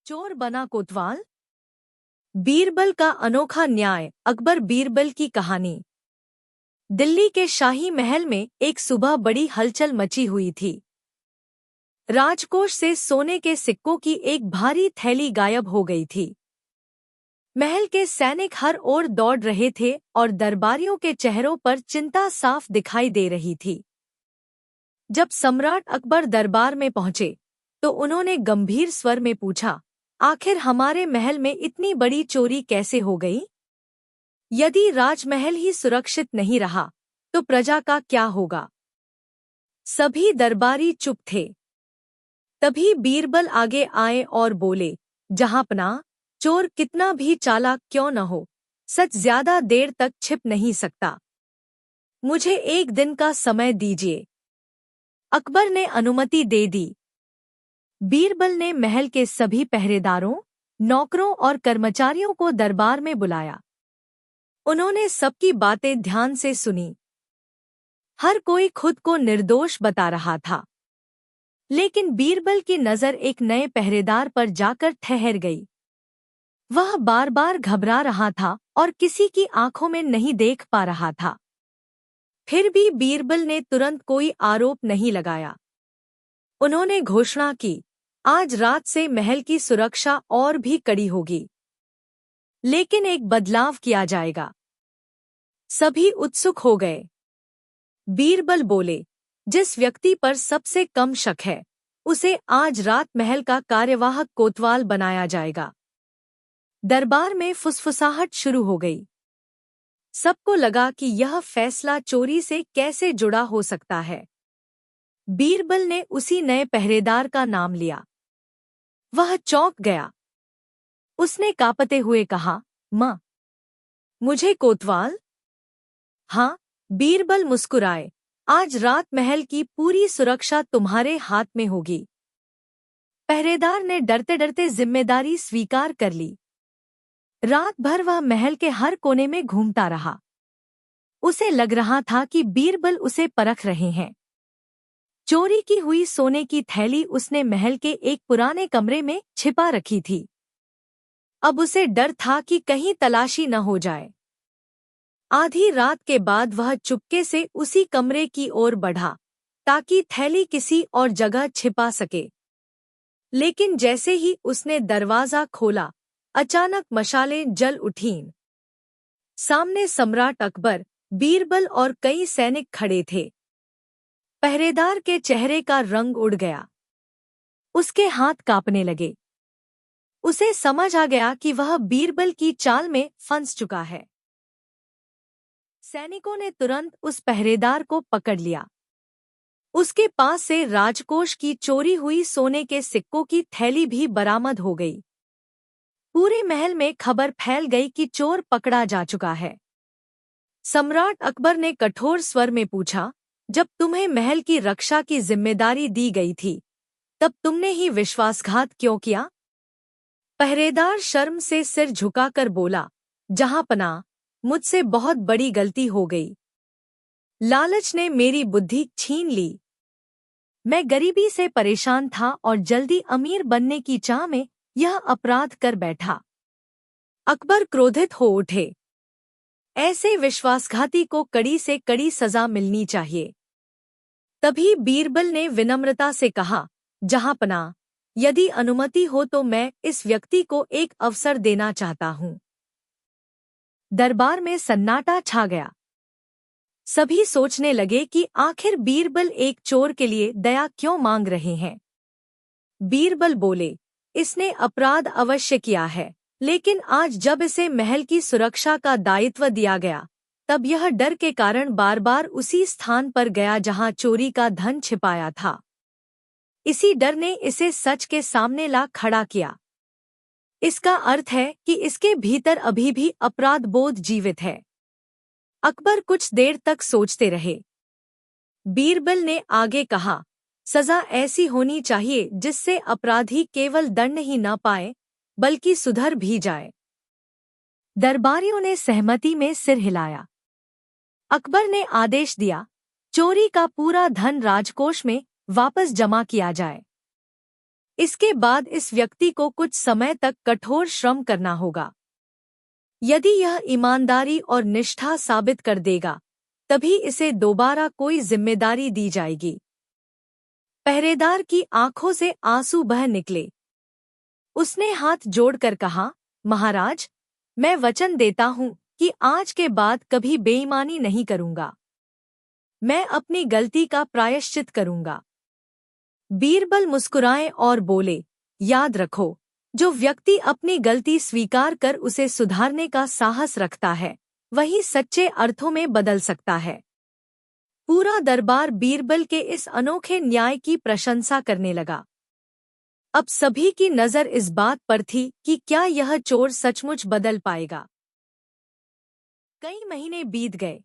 चोर बना कोतवाल। बीरबल का अनोखा न्याय। अकबर बीरबल की कहानी। दिल्ली के शाही महल में एक सुबह बड़ी हलचल मची हुई थी। राजकोष से सोने के सिक्कों की एक भारी थैली गायब हो गई थी। महल के सैनिक हर ओर दौड़ रहे थे और दरबारियों के चेहरों पर चिंता साफ दिखाई दे रही थी। जब सम्राट अकबर दरबार में पहुंचे तो उन्होंने गंभीर स्वर में पूछा, आखिर हमारे महल में इतनी बड़ी चोरी कैसे हो गई? यदि राजमहल ही सुरक्षित नहीं रहा तो प्रजा का क्या होगा? सभी दरबारी चुप थे। तभी बीरबल आगे आए और बोले, जहांपनाह, चोर कितना भी चालाक क्यों न हो, सच ज्यादा देर तक छिप नहीं सकता। मुझे एक दिन का समय दीजिए। अकबर ने अनुमति दे दी। बीरबल ने महल के सभी पहरेदारों, नौकरों और कर्मचारियों को दरबार में बुलाया। उन्होंने सबकी बातें ध्यान से सुनी। हर कोई खुद को निर्दोष बता रहा था, लेकिन बीरबल की नजर एक नए पहरेदार पर जाकर ठहर गई। वह बार बार घबरा रहा था और किसी की आंखों में नहीं देख पा रहा था। फिर भी बीरबल ने तुरंत कोई आरोप नहीं लगाया। उन्होंने घोषणा की, आज रात से महल की सुरक्षा और भी कड़ी होगी, लेकिन एक बदलाव किया जाएगा। सभी उत्सुक हो गए। बीरबल बोले, जिस व्यक्ति पर सबसे कम शक है उसे आज रात महल का कार्यवाहक कोतवाल बनाया जाएगा। दरबार में फुसफुसाहट शुरू हो गई। सबको लगा कि यह फैसला चोरी से कैसे जुड़ा हो सकता है। बीरबल ने उसी नए पहरेदार का नाम लिया। वह चौंक गया। उसने कांपते हुए कहा, मां, मुझे कोतवाल? हाँ, बीरबल मुस्कुराए, आज रात महल की पूरी सुरक्षा तुम्हारे हाथ में होगी। पहरेदार ने डरते डरते जिम्मेदारी स्वीकार कर ली। रात भर वह महल के हर कोने में घूमता रहा। उसे लग रहा था कि बीरबल उसे परख रहे हैं। चोरी की हुई सोने की थैली उसने महल के एक पुराने कमरे में छिपा रखी थी। अब उसे डर था कि कहीं तलाशी न हो जाए। आधी रात के बाद वह चुपके से उसी कमरे की ओर बढ़ा ताकि थैली किसी और जगह छिपा सके। लेकिन जैसे ही उसने दरवाजा खोला, अचानक मशालें जल उठीं। सामने सम्राट अकबर, बीरबल और कई सैनिक खड़े थे। पहरेदार के चेहरे का रंग उड़ गया। उसके हाथ कांपने लगे। उसे समझ आ गया कि वह बीरबल की चाल में फंस चुका है। सैनिकों ने तुरंत उस पहरेदार को पकड़ लिया। उसके पास से राजकोष की चोरी हुई सोने के सिक्कों की थैली भी बरामद हो गई। पूरे महल में खबर फैल गई कि चोर पकड़ा जा चुका है। सम्राट अकबर ने कठोर स्वर में पूछा, जब तुम्हें महल की रक्षा की जिम्मेदारी दी गई थी तब तुमने ही विश्वासघात क्यों किया? पहरेदार शर्म से सिर झुकाकर बोला, जहांपनाह, मुझसे बहुत बड़ी गलती हो गई। लालच ने मेरी बुद्धि छीन ली। मैं गरीबी से परेशान था और जल्दी अमीर बनने की चाह में यह अपराध कर बैठा। अकबर क्रोधित हो उठे। ऐसे विश्वासघाती को कड़ी से कड़ी सजा मिलनी चाहिए। तभी बीरबल ने विनम्रता से कहा, जहांपनाह, यदि अनुमति हो तो मैं इस व्यक्ति को एक अवसर देना चाहता हूं। दरबार में सन्नाटा छा गया। सभी सोचने लगे कि आखिर बीरबल एक चोर के लिए दया क्यों मांग रहे हैं। बीरबल बोले, इसने अपराध अवश्य किया है, लेकिन आज जब इसे महल की सुरक्षा का दायित्व दिया गया तब यह डर के कारण बार बार उसी स्थान पर गया जहां चोरी का धन छिपाया था। इसी डर ने इसे सच के सामने ला खड़ा किया। इसका अर्थ है कि इसके भीतर अभी भी अपराध बोध जीवित है। अकबर कुछ देर तक सोचते रहे। बीरबल ने आगे कहा, सजा ऐसी होनी चाहिए जिससे अपराधी केवल दंड ही न पाए बल्कि सुधर भी जाए। दरबारियों ने सहमति में सिर हिलाया। अकबर ने आदेश दिया, चोरी का पूरा धन राजकोष में वापस जमा किया जाए। इसके बाद इस व्यक्ति को कुछ समय तक कठोर श्रम करना होगा। यदि यह ईमानदारी और निष्ठा साबित कर देगा, तभी इसे दोबारा कोई जिम्मेदारी दी जाएगी। पहरेदार की आंखों से आंसू बह निकले। उसने हाथ जोड़कर कहा, महाराज, मैं वचन देता हूँ कि आज के बाद कभी बेईमानी नहीं करूँगा। मैं अपनी गलती का प्रायश्चित करूँगा। बीरबल मुस्कुराए और बोले, याद रखो, जो व्यक्ति अपनी गलती स्वीकार कर उसे सुधारने का साहस रखता है, वही सच्चे अर्थों में बदल सकता है। पूरा दरबार बीरबल के इस अनोखे न्याय की प्रशंसा करने लगा। अब सभी की नजर इस बात पर थी कि क्या यह चोर सचमुच बदल पाएगा। कई महीने बीत गए।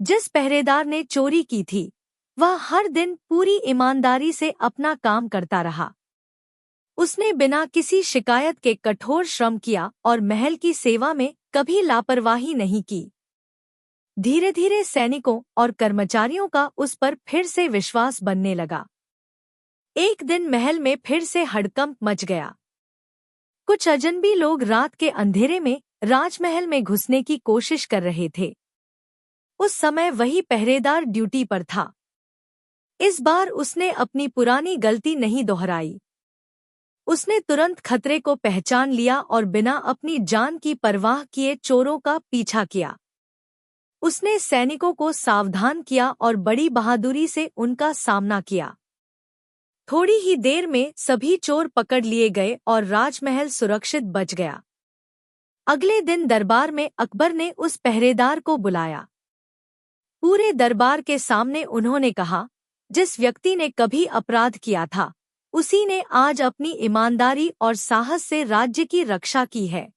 जिस पहरेदार ने चोरी की थी, वह हर दिन पूरी ईमानदारी से अपना काम करता रहा। उसने बिना किसी शिकायत के कठोर श्रम किया और महल की सेवा में कभी लापरवाही नहीं की। धीरे धीरे सैनिकों और कर्मचारियों का उस पर फिर से विश्वास बनने लगा। एक दिन महल में फिर से हड़कंप मच गया। कुछ अजनबी लोग रात के अंधेरे में राजमहल में घुसने की कोशिश कर रहे थे। उस समय वही पहरेदार ड्यूटी पर था। इस बार उसने अपनी पुरानी गलती नहीं दोहराई। उसने तुरंत खतरे को पहचान लिया और बिना अपनी जान की परवाह किए चोरों का पीछा किया। उसने सैनिकों को सावधान किया और बड़ी बहादुरी से उनका सामना किया। थोड़ी ही देर में सभी चोर पकड़ लिए गए और राजमहल सुरक्षित बच गया। अगले दिन दरबार में अकबर ने उस पहरेदार को बुलाया। पूरे दरबार के सामने उन्होंने कहा, जिस व्यक्ति ने कभी अपराध किया था, उसी ने आज अपनी ईमानदारी और साहस से राज्य की रक्षा की है।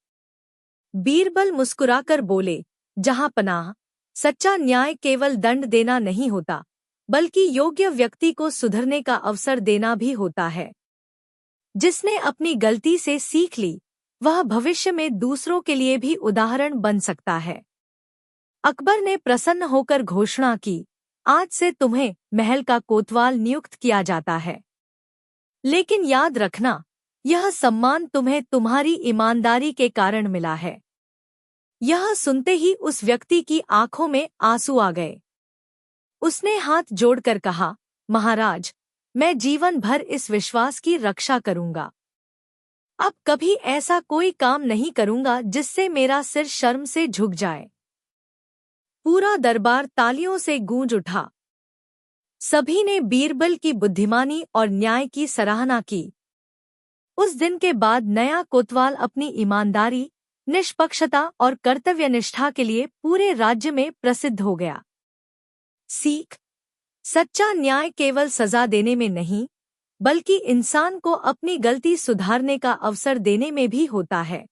बीरबल मुस्कुराकर बोले, जहां पनाह, सच्चा न्याय केवल दंड देना नहीं होता, बल्कि योग्य व्यक्ति को सुधरने का अवसर देना भी होता है। जिसने अपनी गलती से सीख ली, वह भविष्य में दूसरों के लिए भी उदाहरण बन सकता है। अकबर ने प्रसन्न होकर घोषणा की, आज से तुम्हें महल का कोतवाल नियुक्त किया जाता है। लेकिन याद रखना, यह सम्मान तुम्हें तुम्हारी ईमानदारी के कारण मिला है। यह सुनते ही उस व्यक्ति की आंखों में आंसू आ गए। उसने हाथ जोड़कर कहा, महाराज, मैं जीवन भर इस विश्वास की रक्षा करूंगा। अब कभी ऐसा कोई काम नहीं करूंगा जिससे मेरा सिर शर्म से झुक जाए। पूरा दरबार तालियों से गूंज उठा। सभी ने बीरबल की बुद्धिमानी और न्याय की सराहना की। उस दिन के बाद नया कोतवाल अपनी ईमानदारी, निष्पक्षता और कर्तव्यनिष्ठा के लिए पूरे राज्य में प्रसिद्ध हो गया। सीख: सच्चा न्याय केवल सजा देने में नहीं, बल्कि इंसान को अपनी गलती सुधारने का अवसर देने में भी होता है।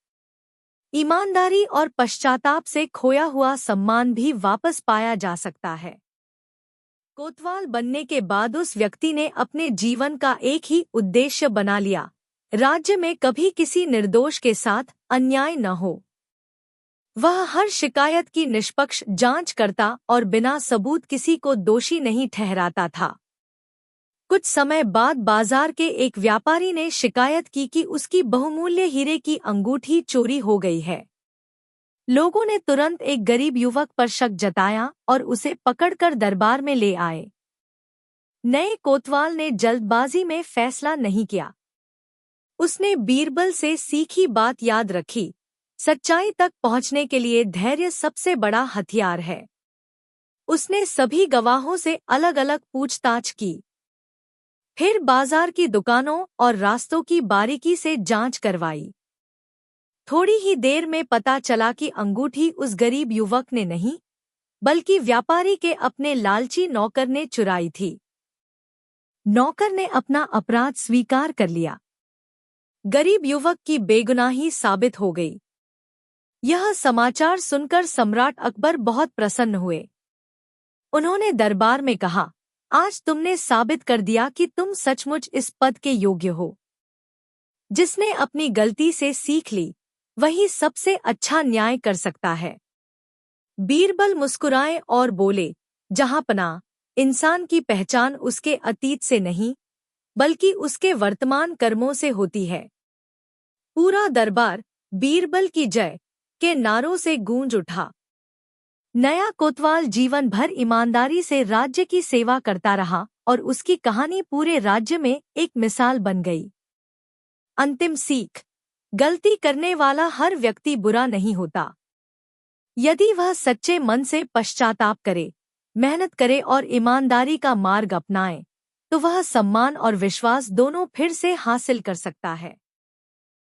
ईमानदारी और पश्चाताप से खोया हुआ सम्मान भी वापस पाया जा सकता है। कोतवाल बनने के बाद उस व्यक्ति ने अपने जीवन का एक ही उद्देश्य बना लिया, राज्य में कभी किसी निर्दोष के साथ अन्याय न हो। वह हर शिकायत की निष्पक्ष जांच करता और बिना सबूत किसी को दोषी नहीं ठहराता था। कुछ समय बाद बाजार के एक व्यापारी ने शिकायत की कि उसकी बहुमूल्य हीरे की अंगूठी चोरी हो गई है। लोगों ने तुरंत एक गरीब युवक पर शक जताया और उसे पकड़कर दरबार में ले आए। नए कोतवाल ने जल्दबाजी में फैसला नहीं किया। उसने बीरबल से सीखी बात याद रखी, सच्चाई तक पहुंचने के लिए धैर्य सबसे बड़ा हथियार है। उसने सभी गवाहों से अलग अलग पूछताछ की। फिर बाजार की दुकानों और रास्तों की बारीकी से जांच करवाई। थोड़ी ही देर में पता चला कि अंगूठी उस गरीब युवक ने नहीं, बल्कि व्यापारी के अपने लालची नौकर ने चुराई थी। नौकर ने अपना अपराध स्वीकार कर लिया। गरीब युवक की बेगुनाही साबित हो गई। यह समाचार सुनकर सम्राट अकबर बहुत प्रसन्न हुए। उन्होंने दरबार में कहा, आज तुमने साबित कर दिया कि तुम सचमुच इस पद के योग्य हो। जिसने अपनी गलती से सीख ली, वही सबसे अच्छा न्याय कर सकता है। बीरबल मुस्कुराए और बोले, जहां पनाह, इंसान की पहचान उसके अतीत से नहीं, बल्कि उसके वर्तमान कर्मों से होती है। पूरा दरबार बीरबल की जय के नारों से गूंज उठा। नया कोतवाल जीवन भर ईमानदारी से राज्य की सेवा करता रहा और उसकी कहानी पूरे राज्य में एक मिसाल बन गई। अंतिम सीख: गलती करने वाला हर व्यक्ति बुरा नहीं होता। यदि वह सच्चे मन से पश्चाताप करे, मेहनत करे और ईमानदारी का मार्ग अपनाए, तो वह सम्मान और विश्वास दोनों फिर से हासिल कर सकता है।